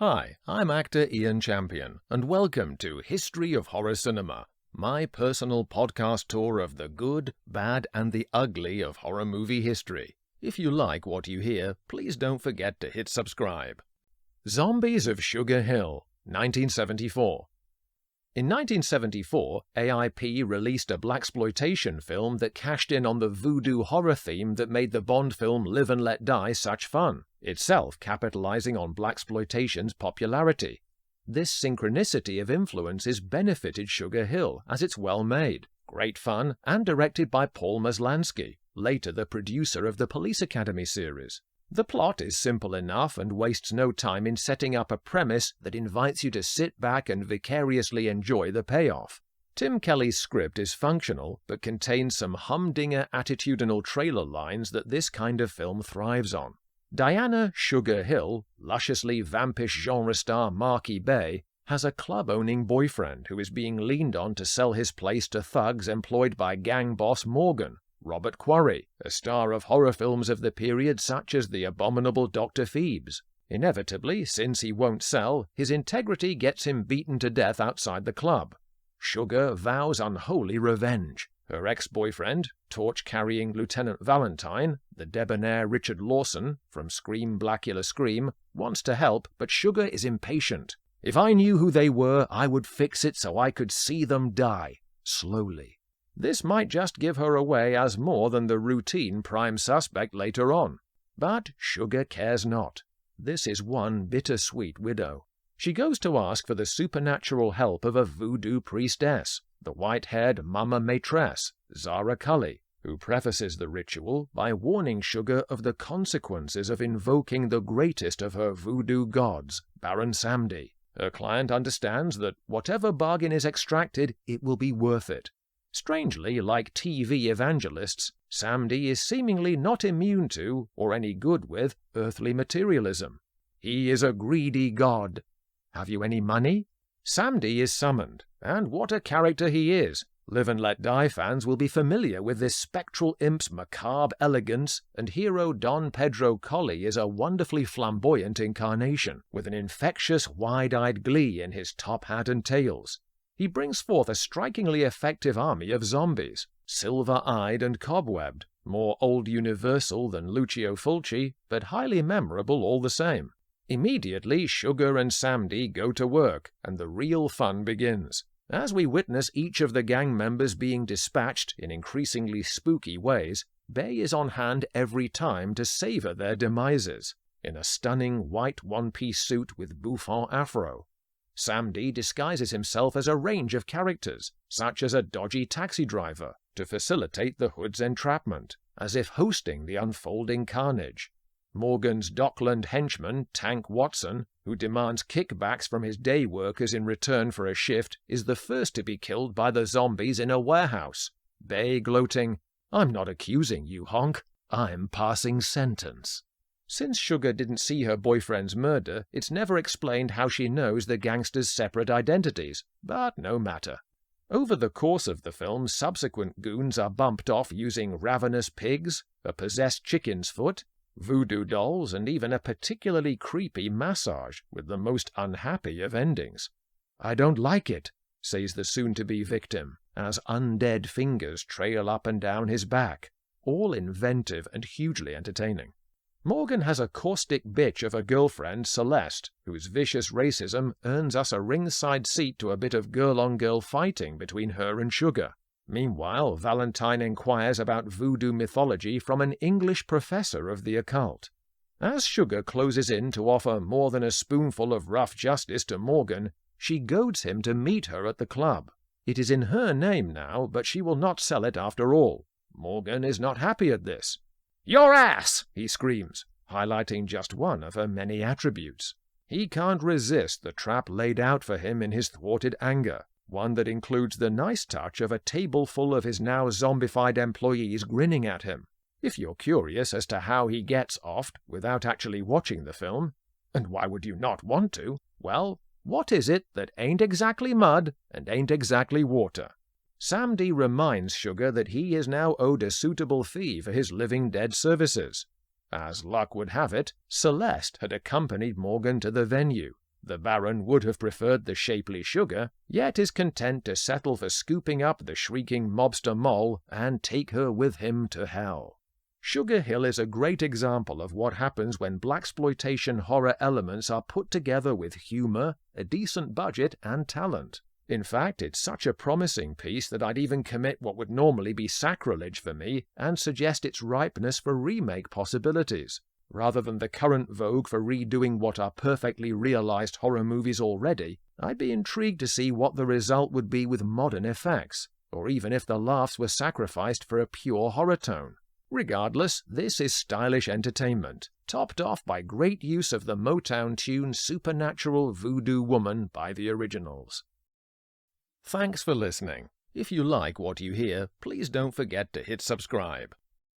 Hi, I'm actor Ian Champion, and welcome to History of Horror Cinema, my personal podcast tour of the good, bad, and the ugly of horror movie history. If you like what you hear, please don't forget to hit subscribe. Zombies of Sugar Hill, 1974. In 1974, AIP released a Blaxploitation film that cashed in on the voodoo horror theme that made the Bond film Live and Let Die such fun, itself capitalizing on Blaxploitation's popularity. This synchronicity of influences benefited Sugar Hill, as it's well made, great fun, and directed by Paul Maslansky, later the producer of the Police Academy series. The plot is simple enough and wastes no time in setting up a premise that invites you to sit back and vicariously enjoy the payoff. Tim Kelly's script is functional, but contains some humdinger attitudinal trailer lines that this kind of film thrives on. Diana Sugar Hill, lusciously vampish genre star Marki Bey, has a club-owning boyfriend who is being leaned on to sell his place to thugs employed by gang boss Morgan, Robert Quarry, a star of horror films of the period such as The Abominable Dr. Phoebes. Inevitably, since he won't sell, his integrity gets him beaten to death outside the club. Sugar vows unholy revenge. Her ex-boyfriend, torch-carrying Lieutenant Valentine, the debonair Richard Lawson, from Scream Blackula Scream, wants to help, but Sugar is impatient. If I knew who they were, I would fix it so I could see them die, slowly. This might just give her away as more than the routine prime suspect later on. But Sugar cares not. This is one bittersweet widow. She goes to ask for the supernatural help of a voodoo priestess, the white-haired Mama Maitresse, Zara Cully, who prefaces the ritual by warning Sugar of the consequences of invoking the greatest of her voodoo gods, Baron Samedi. Her client understands that whatever bargain is extracted, it will be worth it. Strangely, like TV evangelists, Samedi is seemingly not immune to, or any good with, earthly materialism. He is a greedy god. Have you any money? Samedi is summoned, and what a character he is. Live and Let Die fans will be familiar with this spectral imp's macabre elegance, and hero Don Pedro Colley is a wonderfully flamboyant incarnation, with an infectious, wide-eyed glee in his top hat and tails. He brings forth a strikingly effective army of zombies, silver-eyed and cobwebbed, more old Universal than Lucio Fulci, but highly memorable all the same. Immediately, Sugar and Samedi go to work, and the real fun begins, as we witness each of the gang members being dispatched in increasingly spooky ways. Bey is on hand every time to savor their demises, in a stunning white one-piece suit with bouffant afro. Samedi disguises himself as a range of characters, such as a dodgy taxi driver, to facilitate the Hood's entrapment, as if hosting the unfolding carnage. Morgan's Dockland henchman, Tank Watson, who demands kickbacks from his day workers in return for a shift, is the first to be killed by the zombies in a warehouse. Bey gloating, "I'm not accusing you, honk. I'm passing sentence." Since Sugar didn't see her boyfriend's murder, it's never explained how she knows the gangsters' separate identities, but no matter. Over the course of the film, subsequent goons are bumped off using ravenous pigs, a possessed chicken's foot, voodoo dolls, and even a particularly creepy massage with the most unhappy of endings. "I don't like it," says the soon-to-be victim, as undead fingers trail up and down his back, all inventive and hugely entertaining. Morgan has a caustic bitch of a girlfriend, Celeste, whose vicious racism earns us a ringside seat to a bit of girl-on-girl fighting between her and Sugar. Meanwhile, Valentine inquires about voodoo mythology from an English professor of the occult. As Sugar closes in to offer more than a spoonful of rough justice to Morgan, she goads him to meet her at the club. It is in her name now, but she will not sell it after all. Morgan is not happy at this. "Your ass!" he screams, highlighting just one of her many attributes. He can't resist the trap laid out for him in his thwarted anger, one that includes the nice touch of a table full of his now zombified employees grinning at him. If you're curious as to how he gets offed without actually watching the film, and why would you not want to, well, what is it that ain't exactly mud and ain't exactly water? Samedi reminds Sugar that he is now owed a suitable fee for his living dead services. As luck would have it, Celeste had accompanied Morgan to the venue, The Baron would have preferred the shapely Sugar, yet is content to settle for scooping up the shrieking mobster Moll and take her with him to hell. Sugar Hill is a great example of what happens when blaxploitation horror elements are put together with humor, a decent budget, and talent. In fact, it's such a promising piece that I'd even commit what would normally be sacrilege for me and suggest its ripeness for remake possibilities. Rather than the current vogue for redoing what are perfectly realized horror movies already, I'd be intrigued to see what the result would be with modern effects, or even if the laughs were sacrificed for a pure horror tone. Regardless, this is stylish entertainment, topped off by great use of the Motown tune Supernatural Voodoo Woman by the Originals. Thanks for listening. If you like what you hear, please don't forget to hit subscribe.